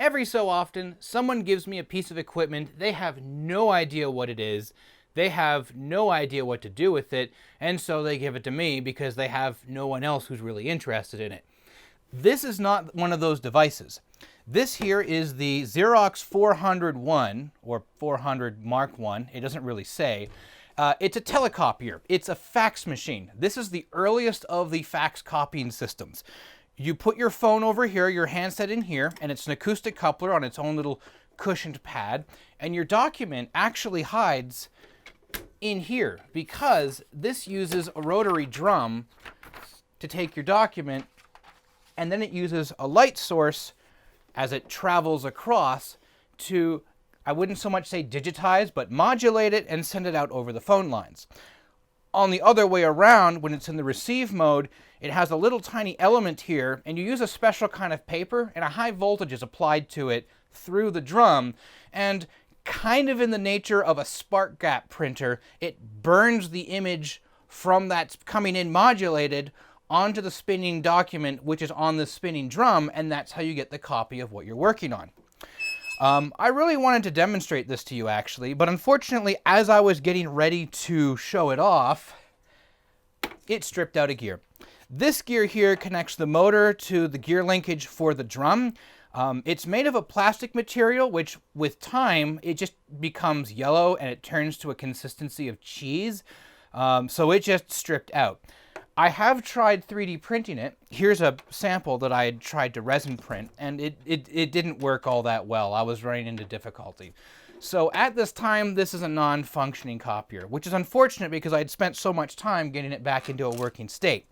every so often, someone gives me a piece of equipment, they have no idea what it is, they have no idea what to do with it, and so they give it to me because they have no one else who's really interested in it. This is not one of those devices. This here is the Xerox 401, or 400 Mark I, it doesn't really say. It's a telecopier. It's a fax machine. This is the earliest of the fax copying systems. You put your phone over here, your handset in here, and it's an acoustic coupler on its own little cushioned pad, and your document actually hides in here because this uses a rotary drum to take your document, and then it uses a light source as it travels across to, I wouldn't so much say digitize, but modulate it and send it out over the phone lines. On the other way around, when it's in the receive mode, it has a little tiny element here, and you use a special kind of paper, and a high voltage is applied to it through the drum, and kind of in the nature of a spark gap printer, it burns the image from that's coming in modulated onto the spinning document, which is on the spinning drum, and that's how you get the copy of what you're working on. I really wanted to demonstrate this to you actually, but unfortunately as I was getting ready to show it off, it stripped out a gear. This gear here connects the motor to the gear linkage for the drum. It's made of a plastic material, which with time, it just becomes yellow and it turns to a consistency of cheese. So it just stripped out. I have tried 3D printing it. Here's a sample that I had tried to resin print, and it didn't work all that well. I was running into difficulty. So at this time, this is a non-functioning copier, which is unfortunate because I'd spent so much time getting it back into a working state.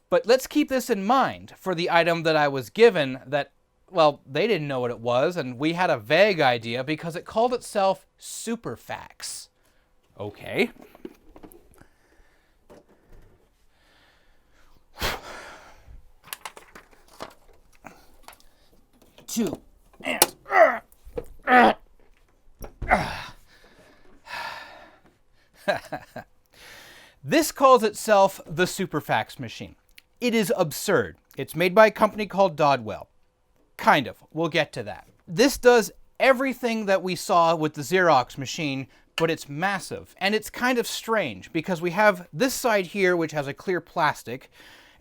But let's keep this in mind for the item that I was given that, well, they didn't know what it was, and we had a vague idea because it called itself Superfax. Okay. Two and This calls itself the Superfax machine. It is absurd. It's made by a company called Dodwell. Kind of. We'll get to that. This does everything that we saw with the Xerox machine, but it's massive. And it's kind of strange because we have this side here, which has a clear plastic,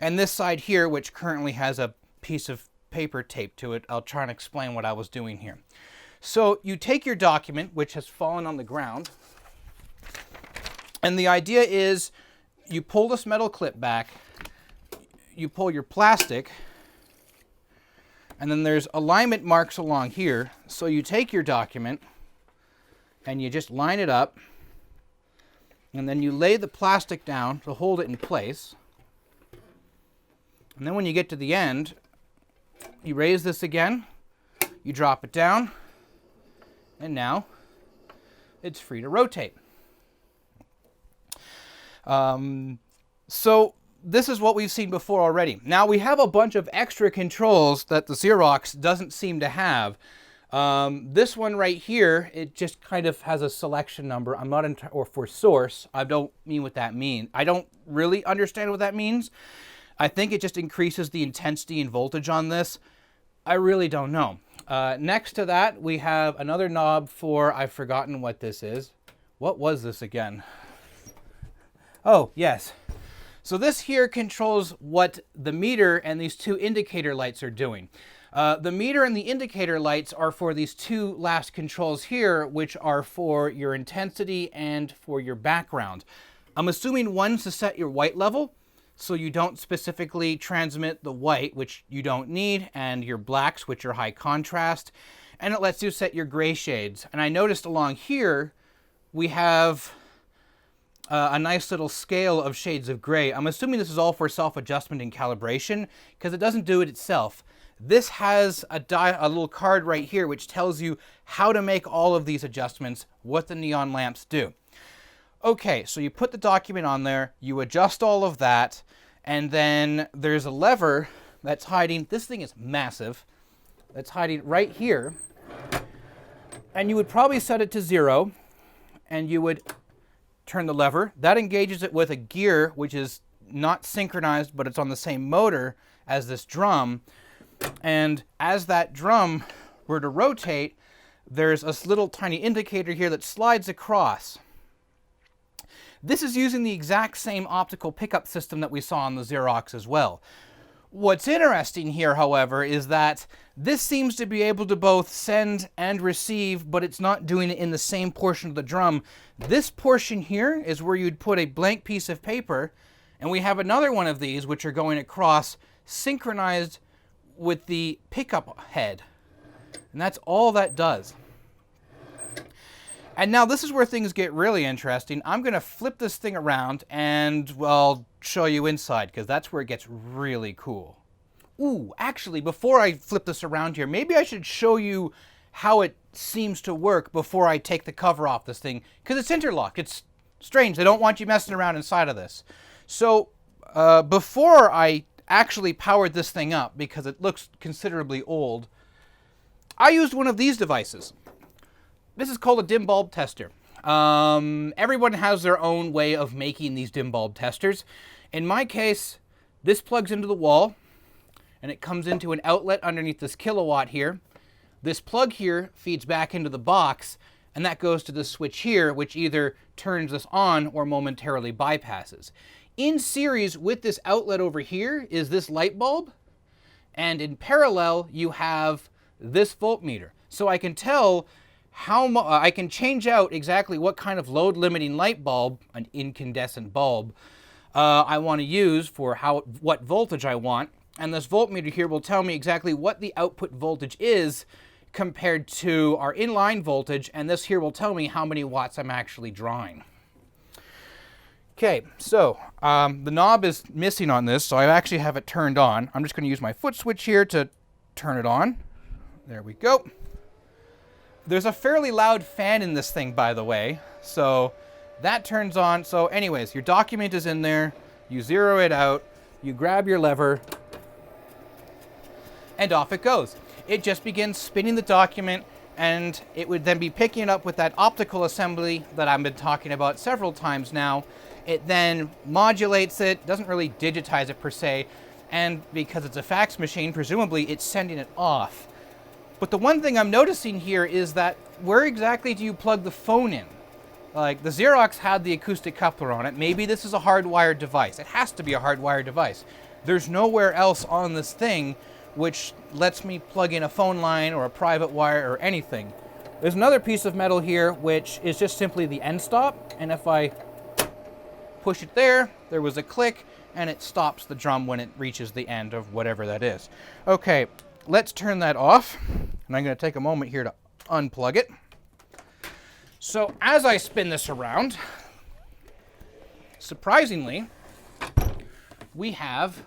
and this side here, which currently has a piece of paper taped to it. I'll try and explain what I was doing here. So you take your document, which has fallen on the ground, and the idea is you pull this metal clip back, you pull your plastic, and then there's alignment marks along here. So you take your document and you just line it up, and then you lay the plastic down to hold it in place. And then when you get to the end, you raise this again, you drop it down, and now it's free to rotate. So this is what we've seen before already. Now we have a bunch of extra controls that the Xerox doesn't seem to have. This one right here, it just kind of has a selection number. I'm not or for source. I don't mean what that means. I don't really understand what that means. I think it just increases the intensity and voltage on this. I really don't know. Next to that, we have another knob for, I've forgotten what this is. What was this again? Oh, yes. So this here controls what the meter and these two indicator lights are doing. The meter and the indicator lights are for these two last controls here, which are for your intensity and for your background. I'm assuming one's to set your white level, so you don't specifically transmit the white, which you don't need, and your blacks, which are high contrast, and it lets you set your gray shades. And I noticed along here, we have a nice little scale of shades of gray. I'm assuming this is all for self-adjustment and calibration, because it doesn't do it itself. This has a little card right here which tells you how to make all of these adjustments, what the neon lamps do. Okay, so you put the document on there, you adjust all of that, and then there's a lever that's hiding, this thing is massive, that's hiding right here, and you would probably set it to 0, and you would turn the lever. That engages it with a gear which is not synchronized, but it's on the same motor as this drum. And as that drum were to rotate, there's a little tiny indicator here that slides across. This is using the exact same optical pickup system that we saw on the Xerox as well. What's interesting here, however, is that this seems to be able to both send and receive, but it's not doing it in the same portion of the drum. This portion here is where you'd put a blank piece of paper, and we have another one of these which are going across synchronized with the pickup head. And that's all that does. And now this is where things get really interesting. I'm going to flip this thing around and, well, show you inside, because that's where it gets really cool. Ooh, actually, before I flip this around here, maybe I should show you how it seems to work before I take the cover off this thing, because it's interlocked. It's strange. They don't want you messing around inside of this. So before I actually powered this thing up, because it looks considerably old, I used one of these devices. This is called a dim bulb tester. Everyone has their own way of making these dim bulb testers. In my case, this plugs into the wall, and it comes into an outlet underneath this kilowatt here. This plug here feeds back into the box, and that goes to the switch here, which either turns this on or momentarily bypasses. In series with this outlet over here is this light bulb, and in parallel you have this voltmeter. So I can tell I can change out exactly what kind of load limiting light bulb, an incandescent bulb, I want to use for what voltage I want. And this voltmeter here will tell me exactly what the output voltage is compared to our inline voltage, and this here will tell me how many watts I'm actually drawing. Okay, so the knob is missing on this, so I actually have it turned on. I'm just going to use my foot switch here to turn it on. There we go. There's a fairly loud fan in this thing, by the way, so that turns on. So anyways, your document is in there, you zero it out, you grab your lever, and off it goes. It just begins spinning the document, and it would then be picking it up with that optical assembly that I've been talking about several times now. It then modulates it, doesn't really digitize it per se, and because it's a fax machine, presumably it's sending it off. But the one thing I'm noticing here is that where exactly do you plug the phone in? Like, the Xerox had the acoustic coupler on it. Maybe this is a hardwired device. It has to be a hardwired device. There's nowhere else on this thing which lets me plug in a phone line or a private wire or anything. There's another piece of metal here which is just simply the end stop, and if I push it there was a click, and it stops the drum when it reaches the end of whatever that is. Okay, let's turn that off, and I'm going to take a moment here to unplug it. So as I spin this around, surprisingly, we have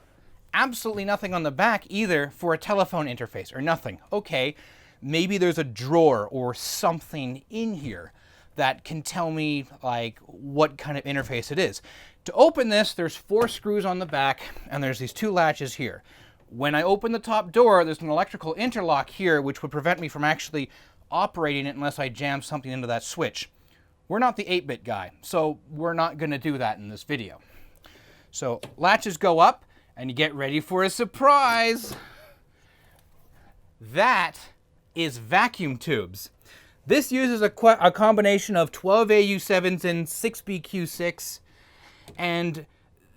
absolutely nothing on the back either for a telephone interface, or nothing. Okay, maybe there's a drawer or something in here that can tell me like what kind of interface it is. To open this, there's 4 screws on the back, and there's these 2 latches here. When I open the top door, there's an electrical interlock here which would prevent me from actually operating it unless I jam something into that switch. We're not the 8-bit guy, so we're not going to do that in this video. So latches go up, and you get ready for a surprise. That is vacuum tubes. This uses a combination of 12 AU7s and 6BQ6, and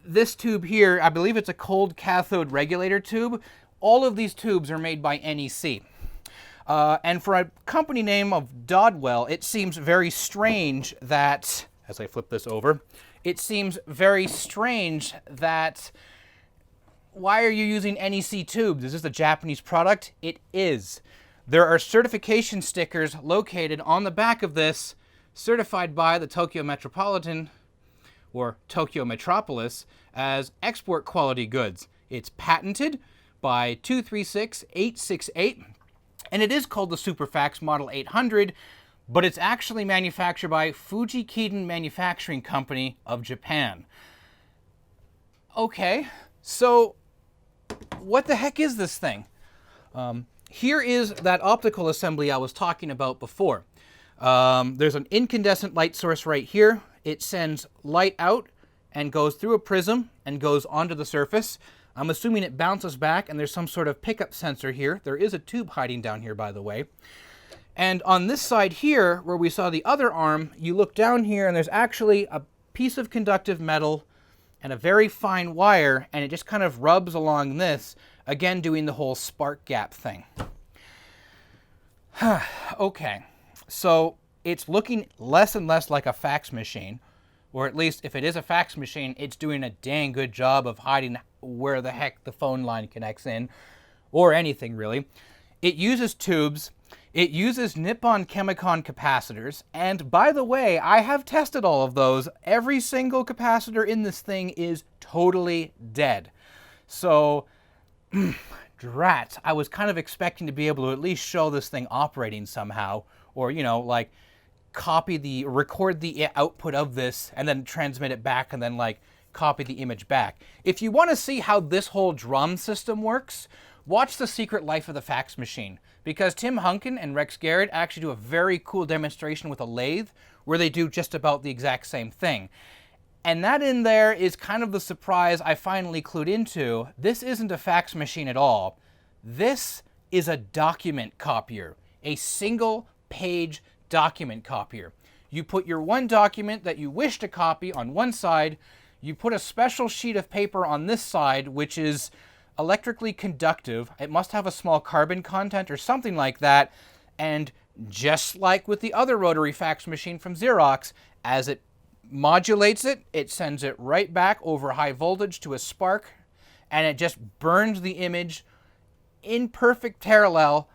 this tube here, I believe it's a cold cathode regulator tube. All of these tubes are made by NEC. And for a company name of Dodwell, it seems very strange that, as I flip this over, it seems very strange that, why are you using NEC tubes? Is this a Japanese product? It is. There are certification stickers located on the back of this, certified by the Tokyo Metropolitan, or Tokyo Metropolis, as export quality goods. It's patented by 236868, and it is called the Superfax Model 800, but it's actually manufactured by Fuji Kiden Manufacturing Company of Japan. Okay, so what the heck is this thing? Here is that optical assembly I was talking about before. There's an incandescent light source right here. It sends light out and goes through a prism and goes onto the surface. I'm assuming it bounces back, and there's some sort of pickup sensor here. There is a tube hiding down here, by the way. And on this side here, where we saw the other arm, you look down here, and there's actually a piece of conductive metal and a very fine wire, and it just kind of rubs along this, again doing the whole spark gap thing. Okay, so it's looking less and less like a fax machine, or at least if it is a fax machine, it's doing a dang good job of hiding where the heck the phone line connects in, or anything really. It uses tubes, it uses Nippon Chemicon capacitors, and by the way, I have tested all of those. Every single capacitor in this thing is totally dead. So, drat, I was kind of expecting to be able to at least show this thing operating somehow, or, you know, like, record the output of this, and then transmit it back, and then, like, copy the image back. If you want to see how this whole drum system works, watch The Secret Life of the Fax Machine, because Tim Hunkin and Rex Garrett actually do a very cool demonstration with a lathe, where they do just about the exact same thing. And that in there is kind of the surprise I finally clued into. This isn't a fax machine at all. This is a document copier, a single page document copier. You put your one document that you wish to copy on one side, you put a special sheet of paper on this side, which is electrically conductive. It must have a small carbon content or something like that, and just like with the other rotary fax machine from Xerox, as it modulates it, it sends it right back over high voltage to a spark, and it just burns the image in perfect parallel,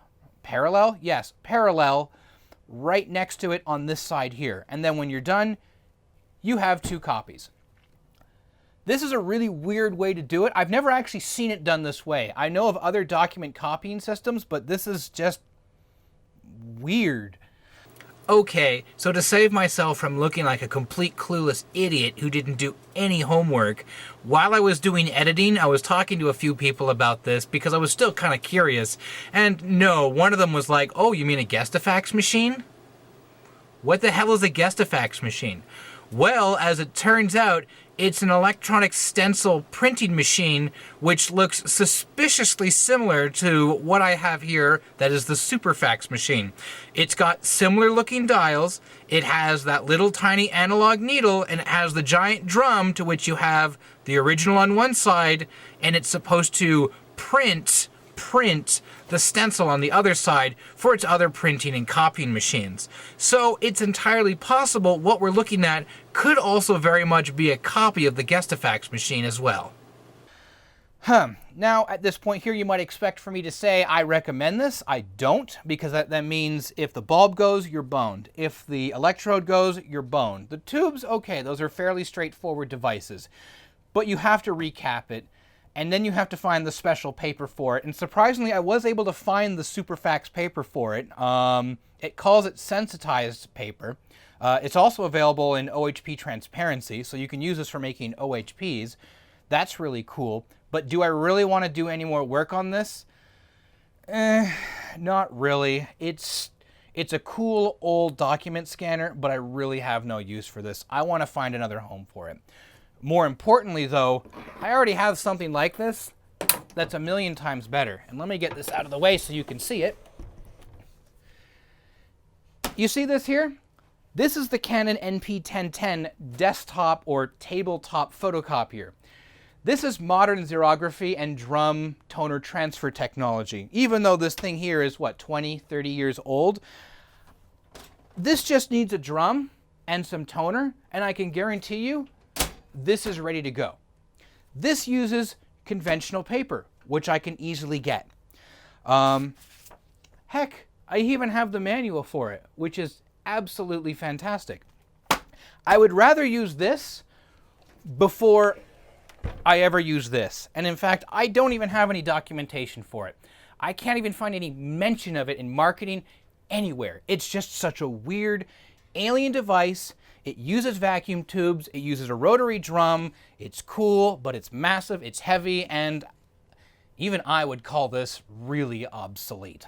right next to it on this side here. And then when you're done, you have two copies. This is a really weird way to do it. I've never actually seen it done this way. I know of other document copying systems, but this is just weird. Okay, so to save myself from looking like a complete clueless idiot who didn't do any homework, while I was doing editing, I was talking to a few people about this because I was still kind of curious. And no, one of them was like, oh, you mean a Gestafax machine? What the hell is a Gestafax machine? Well, as it turns out, it's an electronic stencil printing machine which looks suspiciously similar to what I have here, that is the Superfax machine. It's got similar looking dials, it has that little tiny analog needle, and it has the giant drum to which you have the original on one side, and it's supposed to print the stencil on the other side for its other printing and copying machines. So it's entirely possible what we're looking at could also very much be a copy of the Gestafax machine as well. Now at this point here you might expect for me to say I recommend this. I don't, because that means if the bulb goes, you're boned. If the electrode goes, you're boned. The tubes, okay, those are fairly straightforward devices, but you have to recap it, and then you have to find the special paper for it. And surprisingly, I was able to find the Superfax paper for it. It calls it sensitized paper. It's also available in OHP transparency, so you can use this for making OHPs. That's really cool. But do I really want to do any more work on this? Not really. It's a cool old document scanner, but I really have no use for this. I want to find another home for it. More importantly, though, I already have something like this that's a million times better. And let me get this out of the way so you can see it. You see this here? This is the Canon NP1010 desktop or tabletop photocopier. This is modern xerography and drum toner transfer technology. Even though this thing here is, what, 20, 30 years old, this just needs a drum and some toner, and I can guarantee you, this is ready to go. This uses conventional paper, which I can easily get. Heck, I even have the manual for it, which is absolutely fantastic. I would rather use this before I ever use this. And in fact, I don't even have any documentation for it. I can't even find any mention of it in marketing anywhere. It's just such a weird alien device. It uses vacuum tubes, it uses a rotary drum, it's cool, but it's massive, it's heavy, and even I would call this really obsolete.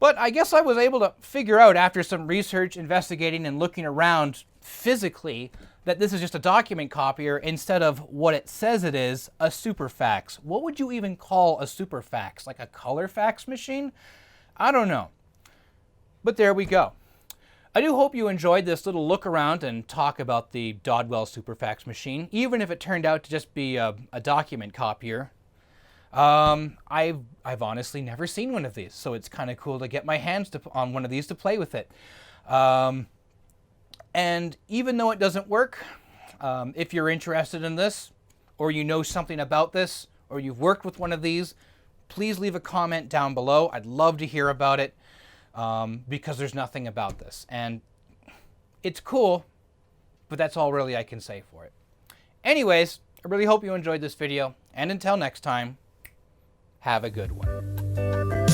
But I guess I was able to figure out after some research, investigating, and looking around physically that this is just a document copier instead of what it says it is, a superfax. What would you even call a superfax? Like a color fax machine? I don't know. But there we go. I do hope you enjoyed this little look around and talk about the Dodwell superfax machine, even if it turned out to just be a document copier. I've honestly never seen one of these, so it's kind of cool to get my hands on one of these to play with it. And even though it doesn't work, if you're interested in this, or you know something about this, or you've worked with one of these, please leave a comment down below. I'd love to hear about it, because there's nothing about this. And it's cool, but that's all really I can say for it. Anyways, I really hope you enjoyed this video, and until next time, have a good one.